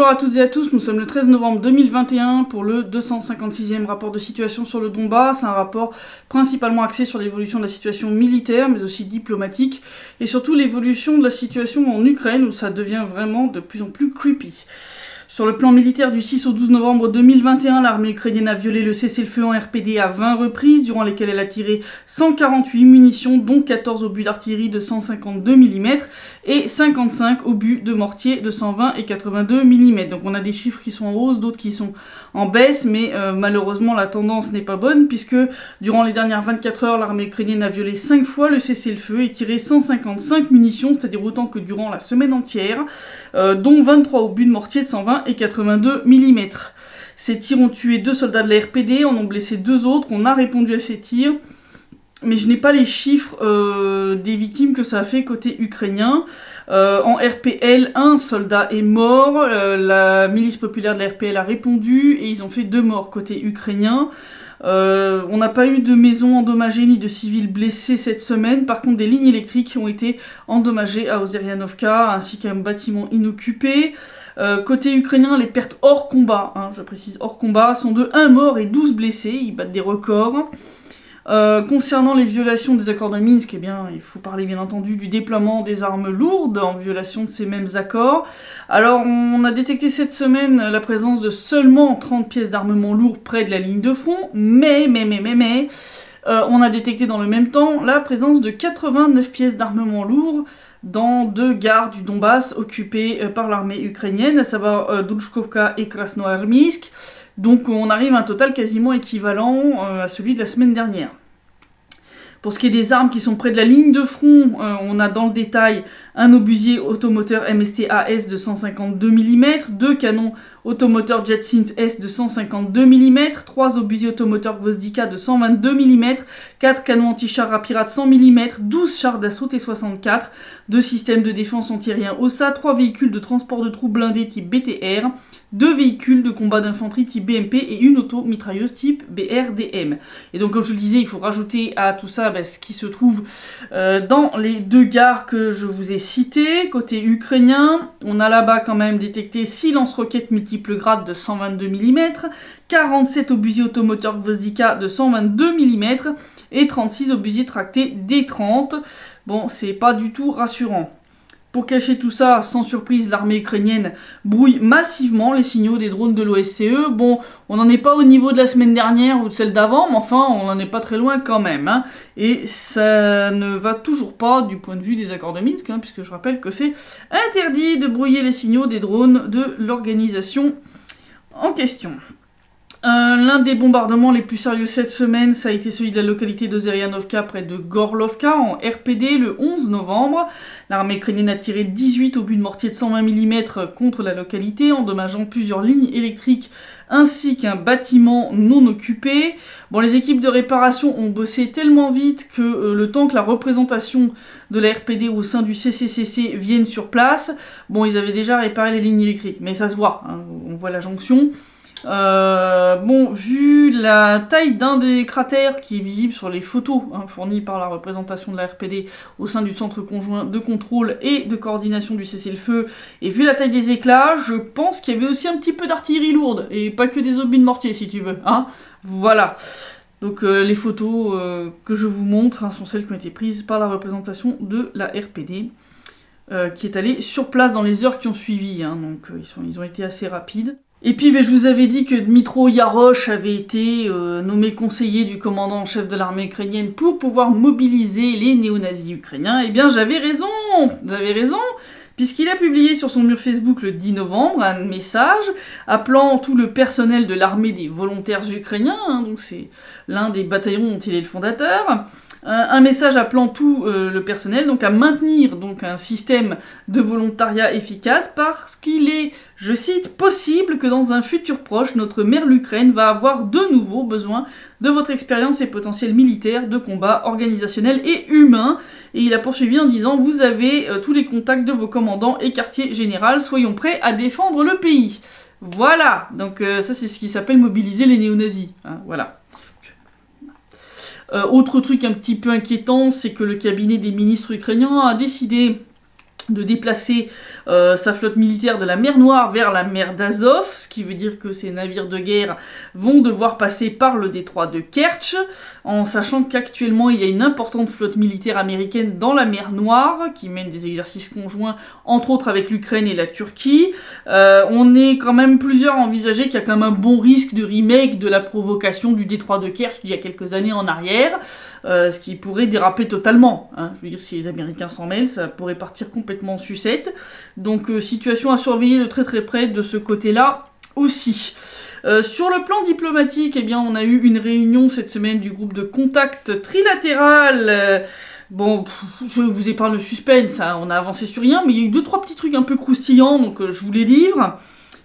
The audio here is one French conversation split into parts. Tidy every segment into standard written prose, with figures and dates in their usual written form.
Bonjour à toutes et à tous, nous sommes le 13 novembre 2021 pour le 256e rapport de situation sur le Donbass, un rapport principalement axé sur l'évolution de la situation militaire, mais aussi diplomatique, et surtout l'évolution de la situation en Ukraine, où ça devient vraiment de plus en plus creepy. Sur le plan militaire du 6 au 12 novembre 2021, l'armée ukrainienne a violé le cessez-le-feu en RPD à 20 reprises, durant lesquelles elle a tiré 148 munitions, dont 14 obus d'artillerie de 152 mm et 55 obus de mortier de 120 et 82 mm. Donc on a des chiffres qui sont en hausse, d'autres qui sont en baisse, mais malheureusement la tendance n'est pas bonne, puisque durant les dernières 24 heures, l'armée ukrainienne a violé 5 fois le cessez-le-feu et tiré 155 munitions, c'est-à-dire autant que durant la semaine entière, dont 23 obus de mortier de 120 et 82 mm. Ces tirs ont tué 2 soldats de la RPD, en ont blessé 2 autres, on a répondu à ces tirs, mais je n'ai pas les chiffres des victimes que ça a fait côté ukrainien. En RPL, un soldat est mort, la milice populaire de la RPL a répondu, et ils ont fait 2 morts côté ukrainien. On n'a pas eu de maisons endommagées ni de civils blessés cette semaine. Par contre, des lignes électriques ont été endommagées à Ozerianovka, ainsi qu'un bâtiment inoccupé. Côté ukrainien, les pertes hors combat, je précise hors combat, sont de 1 mort et 12 blessés. Ils battent des records. Concernant les violations des accords de Minsk, eh bien, il faut parler bien entendu du déploiement des armes lourdes en violation de ces mêmes accords. Alors, on a détecté cette semaine la présence de seulement 30 pièces d'armement lourd près de la ligne de front, mais, on a détecté dans le même temps la présence de 89 pièces d'armement lourd dans 2 gares du Donbass occupées par l'armée ukrainienne, à savoir Douchkovka et Krasnoarmysk. Donc on arrive à un total quasiment équivalent à celui de la semaine dernière. Pour ce qui est des armes qui sont près de la ligne de front, on a dans le détail un obusier automoteur MST-AS de 152 mm, 2 canons automoteurs Jetsint S de 152 mm, 3 obusiers automoteurs Gvozdika de 122 mm, 4 canons anti-chars Rapirat 100 mm, 12 chars d'assaut T-64, 2 systèmes de défense antiaérien OSA, 3 véhicules de transport de troupes blindés type BTR, 2 véhicules de combat d'infanterie type BMP et une auto-mitrailleuse type BRDM. Et donc comme je le disais, il faut rajouter à tout ça ce qui se trouve dans les 2 gares que je vous ai citées. Côté ukrainien, on a là-bas quand même détecté 6 lance-roquettes multiples grades de 122 mm, 47 obusiers automoteurs Gvozdika de 122 mm et 36 obusiers tractés D30. Bon, c'est pas du tout rassurant. Pour cacher tout ça, sans surprise, l'armée ukrainienne brouille massivement les signaux des drones de l'OSCE. Bon, on n'en est pas au niveau de la semaine dernière ou de celle d'avant, mais enfin, on n'en est pas très loin quand même. Et ça ne va toujours pas du point de vue des accords de Minsk, puisque je rappelle que c'est interdit de brouiller les signaux des drones de l'organisation en question. L'un des bombardements les plus sérieux cette semaine, ça a été celui de la localité d'Ozerianovka près de Gorlovka en RPD le 11 novembre. L'armée ukrainienne a tiré 18 obus de mortier de 120 mm contre la localité, endommageant plusieurs lignes électriques ainsi qu'un bâtiment non occupé. Bon, les équipes de réparation ont bossé tellement vite que le temps que la représentation de la RPD au sein du CCCC vienne sur place, bon, ils avaient déjà réparé les lignes électriques, mais ça se voit, on voit la jonction. Bon, vu la taille d'un des cratères qui est visible sur les photos fournies par la représentation de la RPD au sein du centre conjoint de contrôle et de coordination du cessez-le-feu, et vu la taille des éclats, je pense qu'il y avait aussi un petit peu d'artillerie lourde, et pas que des obus de mortier si tu veux, voilà. Donc les photos que je vous montre sont celles qui ont été prises par la représentation de la RPD, qui est allée sur place dans les heures qui ont suivi, donc ils ont été assez rapides. Et puis je vous avais dit que Dmytro Yarosh avait été nommé conseiller du commandant en chef de l'armée ukrainienne pour pouvoir mobiliser les néo-nazis ukrainiens. Eh bien j'avais raison, puisqu'il a publié sur son mur Facebook le 10 novembre un message appelant tout le personnel de l'armée des volontaires ukrainiens, donc c'est l'un des bataillons dont il est le fondateur, un message appelant tout le personnel donc à maintenir un système de volontariat efficace parce qu'il est, je cite, possible que dans un futur proche, notre mère l'Ukraine va avoir de nouveau besoin de votre expérience et potentiel militaire, de combat, organisationnel et humain. Et il a poursuivi en disant « Vous avez tous les contacts de vos commandants et quartier général, soyons prêts à défendre le pays. » Voilà, donc ça c'est ce qui s'appelle mobiliser les néo-nazis, voilà. Autre truc un petit peu inquiétant, c'est que le cabinet des ministres ukrainiens a décidé de déplacer sa flotte militaire de la mer Noire vers la mer d'Azov, ce qui veut dire que ces navires de guerre vont devoir passer par le détroit de Kertch, en sachant qu'actuellement il y a une importante flotte militaire américaine dans la mer Noire, qui mène des exercices conjoints, entre autres avec l'Ukraine et la Turquie. On est quand même plusieurs à envisager qu'il y a quand même un bon risque de remake de la provocation du détroit de Kertch d'il y a quelques années en arrière, ce qui pourrait déraper totalement. Hein. Je veux dire, si les Américains s'en mêlent, ça pourrait partir complètement en sucette. Donc situation à surveiller de très très près de ce côté-là aussi. Sur le plan diplomatique, eh bien, on a eu une réunion cette semaine du groupe de contact trilatéral. Bon, je vous épargne le suspense, hein, on a avancé sur rien, mais il y a eu 2-3 petits trucs un peu croustillants, donc je vous les livre.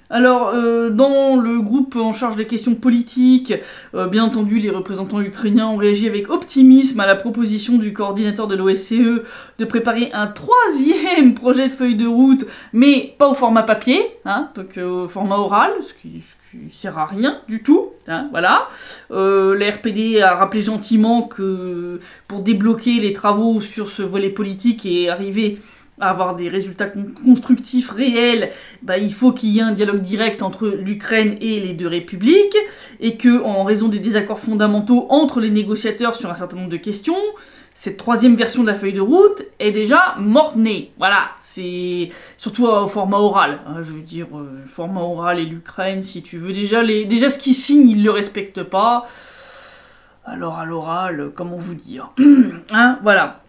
Alors, dans le groupe en charge des questions politiques, bien entendu, les représentants ukrainiens ont réagi avec optimisme à la proposition du coordinateur de l'OSCE de préparer un 3e projet de feuille de route, mais pas au format papier, hein, donc au format oral, ce qui sert à rien du tout, hein, voilà. La RPD a rappelé gentiment que pour débloquer les travaux sur ce volet politique et arriver à avoir des résultats constructifs réels, bah, il faut qu'il y ait un dialogue direct entre l'Ukraine et les deux républiques, et que, en raison des désaccords fondamentaux entre les négociateurs sur un certain nombre de questions, cette 3e version de la feuille de route est déjà morte-née. Voilà, c'est surtout au format oral. Hein, je veux dire, format oral et l'Ukraine, si tu veux, déjà ce qu'ils signent, ils le respectent pas. Alors à l'oral, comment vous dire hein, voilà.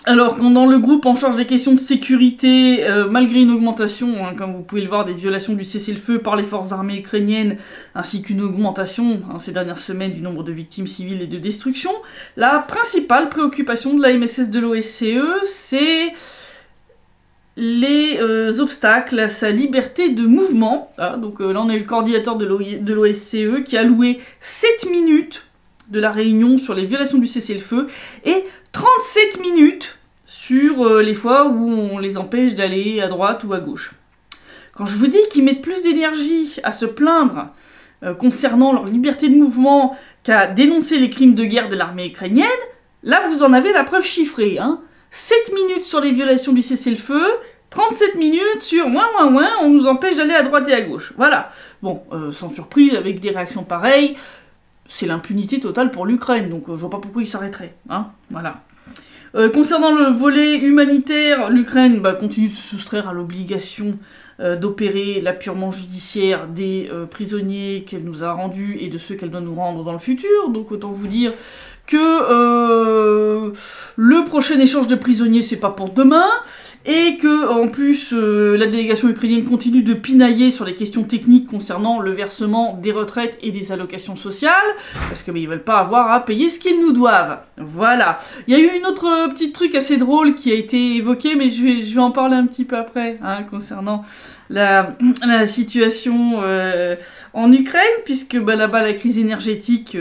Alors, dans le groupe en charge des questions de sécurité, malgré une augmentation, hein, comme vous pouvez le voir, des violations du cessez-le-feu par les forces armées ukrainiennes, ainsi qu'une augmentation ces dernières semaines du nombre de victimes civiles et de destructions, la principale préoccupation de la MSS de l'OSCE, c'est les obstacles à sa liberté de mouvement. Ah, donc là, on a eu le coordinateur de l'OSCE qui a alloué 7 minutes de la réunion sur les violations du cessez-le-feu et 37 minutes sur les fois où on les empêche d'aller à droite ou à gauche. Quand je vous dis qu'ils mettent plus d'énergie à se plaindre concernant leur liberté de mouvement qu'à dénoncer les crimes de guerre de l'armée ukrainienne, là vous en avez la preuve chiffrée. Hein. 7 minutes sur les violations du cessez-le-feu, 37 minutes sur on nous empêche d'aller à droite et à gauche. Voilà. Bon, sans surprise, avec des réactions pareilles, c'est l'impunité totale pour l'Ukraine, donc je vois pas pourquoi ils s'arrêteraient. Hein, voilà. Concernant le volet humanitaire, l'Ukraine continue de se soustraire à l'obligation d'opérer l'appurement judiciaire des prisonniers qu'elle nous a rendus et de ceux qu'elle doit nous rendre dans le futur. Donc autant vous dire que le prochain échange de prisonniers c'est pas pour demain, et que en plus la délégation ukrainienne continue de pinailler sur les questions techniques concernant le versement des retraites et des allocations sociales, parce qu'ils veulent pas avoir à payer ce qu'ils nous doivent. Voilà. Il y a eu une autre petite truc assez drôle qui a été évoqué, mais je vais en parler un petit peu après, hein, concernant la situation en Ukraine, puisque là-bas la crise énergétique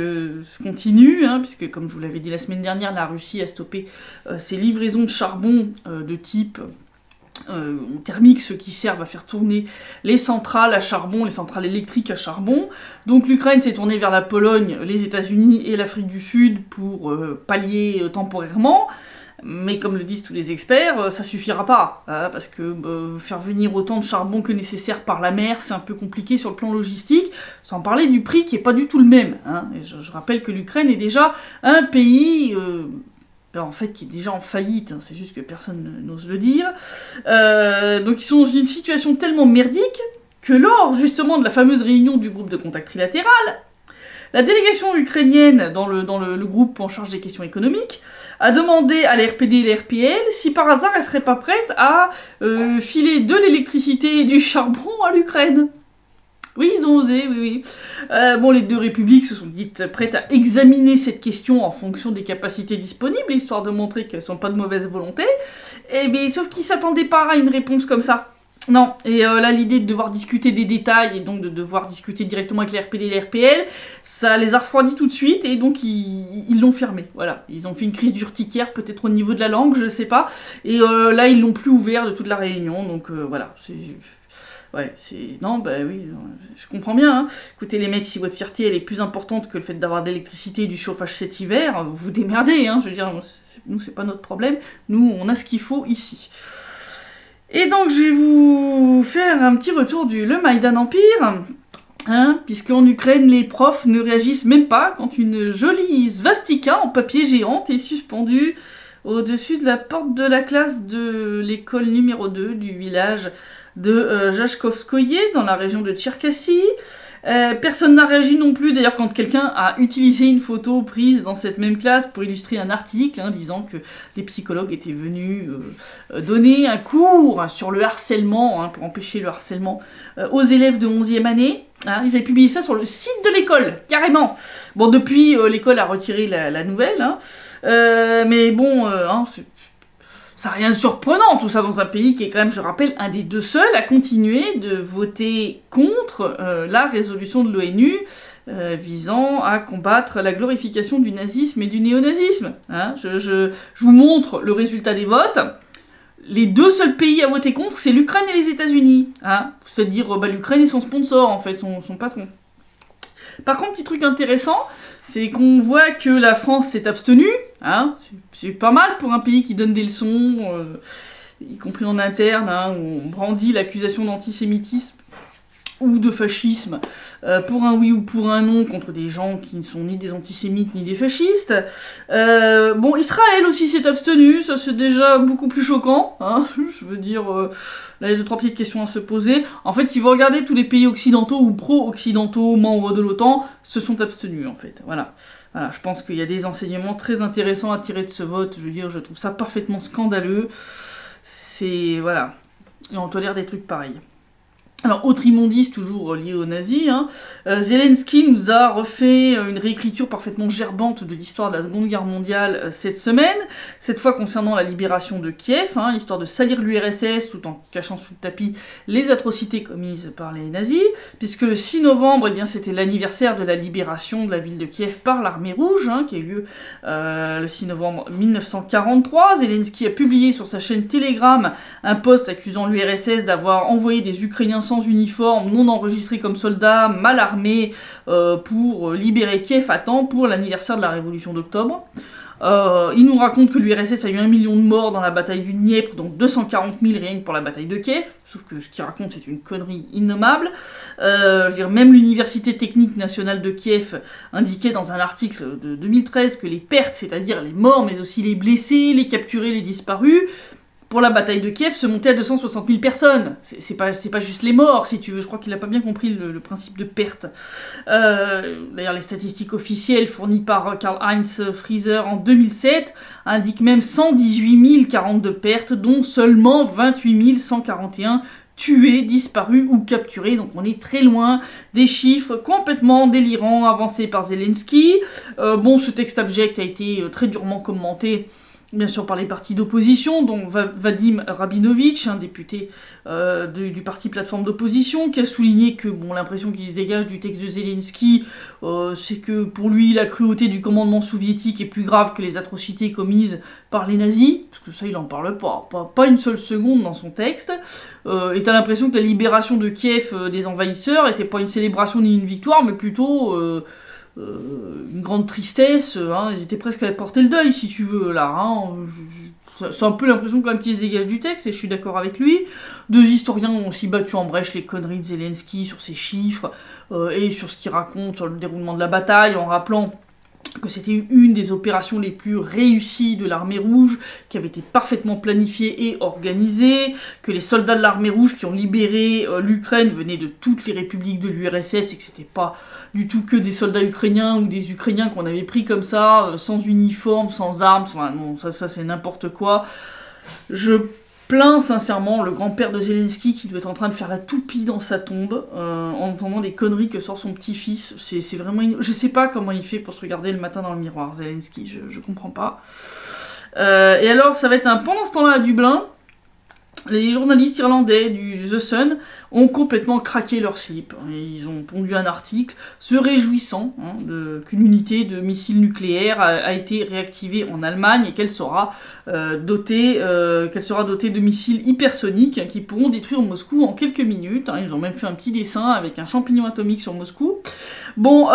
continue, hein, puisque comme je vous l'avais dit la semaine dernière, la Russie a stoppé ses livraisons de charbon de type thermique, ceux qui servent à faire tourner les centrales à charbon, les centrales électriques à charbon. Donc l'Ukraine s'est tournée vers la Pologne, les États-Unis et l'Afrique du Sud pour pallier temporairement. Mais comme le disent tous les experts, ça suffira pas, hein, parce que faire venir autant de charbon que nécessaire par la mer, c'est un peu compliqué sur le plan logistique, sans parler du prix qui est pas du tout le même. Hein. Et je rappelle que l'Ukraine est déjà un pays en fait qui est déjà en faillite, hein, c'est juste que personne n'ose le dire. Donc ils sont dans une situation tellement merdique que lors justement de la fameuse réunion du groupe de contact trilatéral, la délégation ukrainienne dans le groupe en charge des questions économiques a demandé à la RPD et la RPL si par hasard elle serait pas prête à filer de l'électricité et du charbon à l'Ukraine. Oui, ils ont osé, oui. Les deux républiques se sont dites prêtes à examiner cette question en fonction des capacités disponibles, histoire de montrer qu'elles sont pas de mauvaise volonté. Sauf qu'ils s'attendaient pas à une réponse comme ça. Non, et là l'idée de devoir discuter des détails et donc de devoir discuter directement avec les RPD et les RPL, ça les a refroidis tout de suite et donc ils l'ont fermé, voilà. Ils ont fait une crise d'urticaire peut-être au niveau de la langue, je sais pas, et là ils l'ont plus ouvert de toute la réunion, donc voilà, c'est... Ouais, c'est... Non, oui, je comprends bien, hein. Écoutez les mecs, si votre fierté elle est plus importante que le fait d'avoir de l'électricité et du chauffage cet hiver, vous démerdez, hein, je veux dire, nous c'est pas notre problème, nous on a ce qu'il faut ici. Et donc je vais vous faire un petit retour le Maïdan Empire, hein, puisqu'en Ukraine les profs ne réagissent même pas quand une jolie svastika en papier géante est suspendue au-dessus de la porte de la classe de l'école numéro 2 du village de Jashkovskoye dans la région de Tcherkassy. Personne n'a réagi non plus, d'ailleurs, quand quelqu'un a utilisé une photo prise dans cette même classe pour illustrer un article, hein, disant que des psychologues étaient venus donner un cours sur le harcèlement, hein, pour empêcher le harcèlement aux élèves de 11e année. Hein, ils avaient publié ça sur le site de l'école, carrément. Bon, depuis, l'école a retiré la nouvelle, hein, mais bon, hein, ça n'a rien de surprenant, tout ça dans un pays qui est quand même, je rappelle, un des 2 seuls à continuer de voter contre la résolution de l'ONU visant à combattre la glorification du nazisme et du néonazisme. Hein, je vous montre le résultat des votes. Les 2 seuls pays à voter contre, c'est l'Ukraine et les États-Unis. Hein, c'est-à-dire, l'Ukraine est son sponsor, en fait, son patron. Par contre, petit truc intéressant, c'est qu'on voit que la France s'est abstenue, hein, c'est pas mal pour un pays qui donne des leçons, y compris en interne, hein, où on brandit l'accusation d'antisémitisme ou de fascisme, pour un oui ou pour un non, contre des gens qui ne sont ni des antisémites ni des fascistes. Bon, Israël aussi s'est abstenu, ça c'est déjà beaucoup plus choquant, hein, je veux dire, là il y a 2-3 petites questions à se poser. En fait, si vous regardez tous les pays occidentaux ou pro-occidentaux, membres de l'OTAN, se sont abstenus en fait, voilà. Voilà, je pense qu'il y a des enseignements très intéressants à tirer de ce vote, je veux dire, je trouve ça parfaitement scandaleux, c'est, voilà, et on tolère des trucs pareils. Alors, autre immondice, toujours lié aux nazis, hein. Zelensky nous a refait une réécriture parfaitement gerbante de l'histoire de la Seconde Guerre mondiale cette semaine, cette fois concernant la libération de Kiev, hein, histoire de salir l'URSS tout en cachant sous le tapis les atrocités commises par les nazis, puisque le 6 novembre, eh bien, c'était l'anniversaire de la libération de la ville de Kiev par l'armée rouge, hein, qui a eu lieu le 6 novembre 1943. Zelensky a publié sur sa chaîne Telegram un post accusant l'URSS d'avoir envoyé des Ukrainiens sans uniforme, non enregistrés comme soldats, mal armés, pour libérer Kiev à temps pour l'anniversaire de la Révolution d'octobre. Il nous raconte que l'URSS a eu 1 million de morts dans la bataille du Dniepr, donc 240 000 rien que pour la bataille de Kiev, sauf que ce qu'il raconte c'est une connerie innommable. Je veux dire, même l'Université technique nationale de Kiev indiquait dans un article de 2013 que les pertes, c'est-à-dire les morts, mais aussi les blessés, les capturés, les disparus, pour la bataille de Kiev, se montait à 260 000 personnes. C'est pas juste les morts, si tu veux. Je crois qu'il a pas bien compris le principe de perte. D'ailleurs, les statistiques officielles fournies par Karl-Heinz Frieser en 2007 indiquent même 118 042 pertes, dont seulement 28 141 tués, disparus ou capturés. Donc on est très loin des chiffres complètement délirants avancés par Zelensky. Bon, ce texte abject a été très durement commenté, bien sûr par les partis d'opposition, dont Vadim Rabinovitch, un député du parti plateforme d'opposition, qui a souligné que bon, l'impression qui se dégage du texte de Zelensky, c'est que pour lui, la cruauté du commandement soviétique est plus grave que les atrocités commises par les nazis, parce que ça, il en parle pas une seule seconde dans son texte, et t'as l'impression que la libération de Kiev des envahisseurs était pas une célébration ni une victoire, mais plutôt une grande tristesse, hein, ils étaient presque à porter le deuil, si tu veux, là. Hein, c'est un peu l'impression quand même qu'il se dégage du texte, et je suis d'accord avec lui. 2 historiens ont aussi battu en brèche les conneries de Zelensky sur ses chiffres, et sur ce qu'il raconte sur le déroulement de la bataille, en rappelant que c'était une des opérations les plus réussies de l'armée rouge, qui avait été parfaitement planifiée et organisée, que les soldats de l'armée rouge qui ont libéré l'Ukraine venaient de toutes les républiques de l'URSS, et que c'était pas du tout que des soldats ukrainiens ou des Ukrainiens qu'on avait pris comme ça, sans uniforme, sans armes, enfin non, ça c'est n'importe quoi. Je plains sincèrement le grand-père de Zelensky qui doit être en train de faire la toupie dans sa tombe en entendant des conneries que sort son petit-fils. C'est vraiment... Je sais pas comment il fait pour se regarder le matin dans le miroir, Zelensky, je comprends pas. Et alors, ça va être pendant ce temps-là à Dublin, les journalistes irlandais du The Sun ont complètement craqué leur slip. Ils ont pondu un article se réjouissant qu'une unité de missiles nucléaires a été réactivée en Allemagne et qu'elle sera dotée de missiles hypersoniques qui pourront détruire Moscou en quelques minutes. Ils ont même fait un petit dessin avec un champignon atomique sur Moscou. Bon,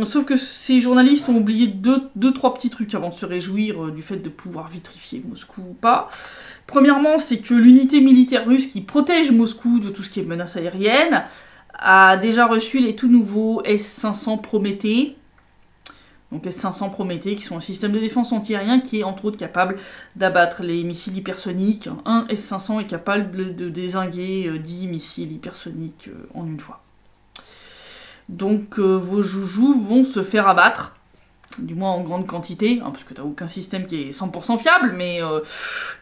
sauf que ces journalistes ont oublié deux, trois petits trucs avant de se réjouir du fait de pouvoir vitrifier Moscou ou pas. Premièrement, c'est que l'unité militaire russe qui protège Moscou de tout ce qui est menace aérienne a déjà reçu les tout nouveaux S-500 Prométhée. Donc S-500 Prométhée, qui sont un système de défense antiaérien qui est entre autres capable d'abattre les missiles hypersoniques. Un S-500 est capable de dézinguer 10 missiles hypersoniques en une fois. Donc vos joujoux vont se faire abattre. Du moins en grande quantité, parce que t'as aucun système qui est 100% fiable, mais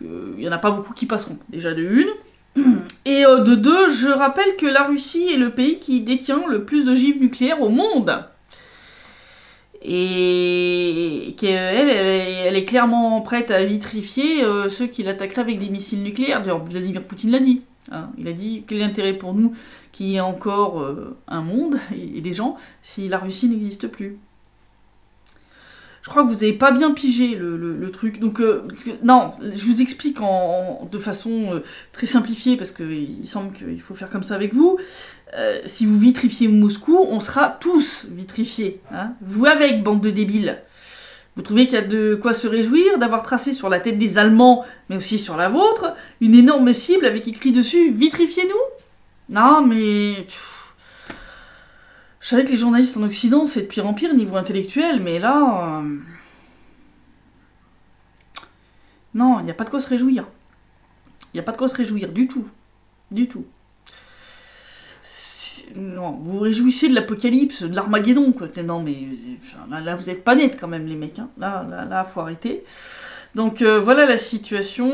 il y en a pas beaucoup qui passeront, déjà de une. Et de deux, je rappelle que la Russie est le pays qui détient le plus d'ogives nucléaires au monde. Et qu'elle elle est clairement prête à vitrifier ceux qui l'attaqueraient avec des missiles nucléaires. D'ailleurs, Vladimir Poutine l'a dit. Il a dit quel est l'intérêt pour nous qu'il y ait encore un monde et des gens si la Russie n'existe plus. Je crois que vous n'avez pas bien pigé le truc. Donc, non, je vous explique de façon très simplifiée, parce qu'il semble qu'il faut faire comme ça avec vous. Si vous vitrifiez Moscou, on sera tous vitrifiés. Vous avec, bande de débiles. Vous trouvez qu'il y a de quoi se réjouir d'avoir tracé sur la tête des Allemands, mais aussi sur la vôtre, une énorme cible avec écrit dessus « Vitrifiez-nous » Non, mais... Je savais que les journalistes en Occident, c'est de pire en pire niveau intellectuel, mais là... Non, il n'y a pas de quoi se réjouir. Il n'y a pas de quoi se réjouir, du tout. Du tout. Non, vous vous réjouissez de l'apocalypse, de l'Armageddon, quoi. Non, mais là, vous êtes pas nets, quand même, les mecs. Là, faut arrêter. Donc, voilà la situation.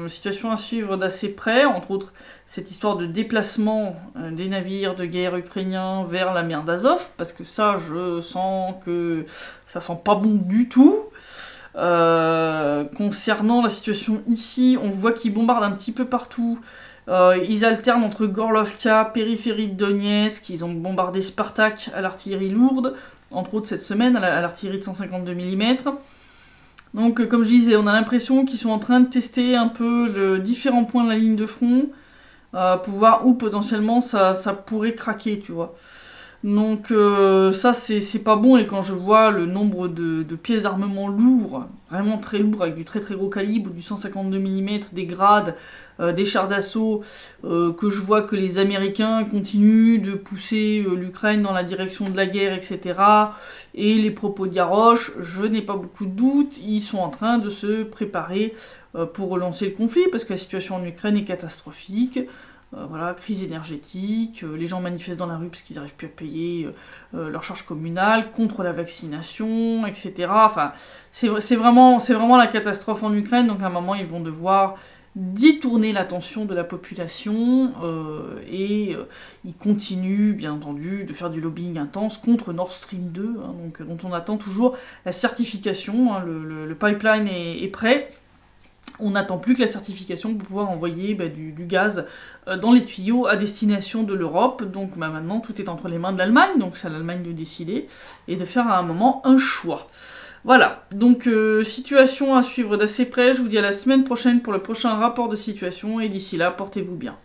Situation à suivre d'assez près, entre autres cette histoire de déplacement des navires de guerre ukrainiens vers la mer d'Azov, parce que ça, je sens que ça sent pas bon du tout. Concernant la situation ici, on voit qu'ils bombardent un petit peu partout. Ils alternent entre Gorlovka, périphérie de Donetsk, ils ont bombardé Spartak à l'artillerie lourde, entre autres cette semaine à l'artillerie de 152 mm. Donc, comme je disais, on a l'impression qu'ils sont en train de tester un peu les différents points de la ligne de front, pour voir où potentiellement ça pourrait craquer, tu vois. Donc ça c'est pas bon, et quand je vois le nombre de pièces d'armement lourds, vraiment très lourds, avec du très très gros calibre, du 152 mm, des grades, des chars d'assaut, que je vois que les Américains continuent de pousser l'Ukraine dans la direction de la guerre, etc. Et les propos de Yarosh, je n'ai pas beaucoup de doutes, ils sont en train de se préparer pour relancer le conflit, parce que la situation en Ukraine est catastrophique. Voilà, crise énergétique, les gens manifestent dans la rue parce qu'ils n'arrivent plus à payer leurs charges communales, contre la vaccination, etc. Enfin, c'est vraiment la catastrophe en Ukraine, donc à un moment ils vont devoir détourner l'attention de la population, et ils continuent bien entendu de faire du lobbying intense contre Nord Stream 2, donc, dont on attend toujours la certification, le pipeline est prêt. On n'attend plus que la certification pour pouvoir envoyer du gaz dans les tuyaux à destination de l'Europe. Donc maintenant, tout est entre les mains de l'Allemagne, donc c'est à l'Allemagne de décider et de faire à un moment un choix. Voilà, donc situation à suivre d'assez près. Je vous dis à la semaine prochaine pour le prochain rapport de situation, et d'ici là, portez-vous bien.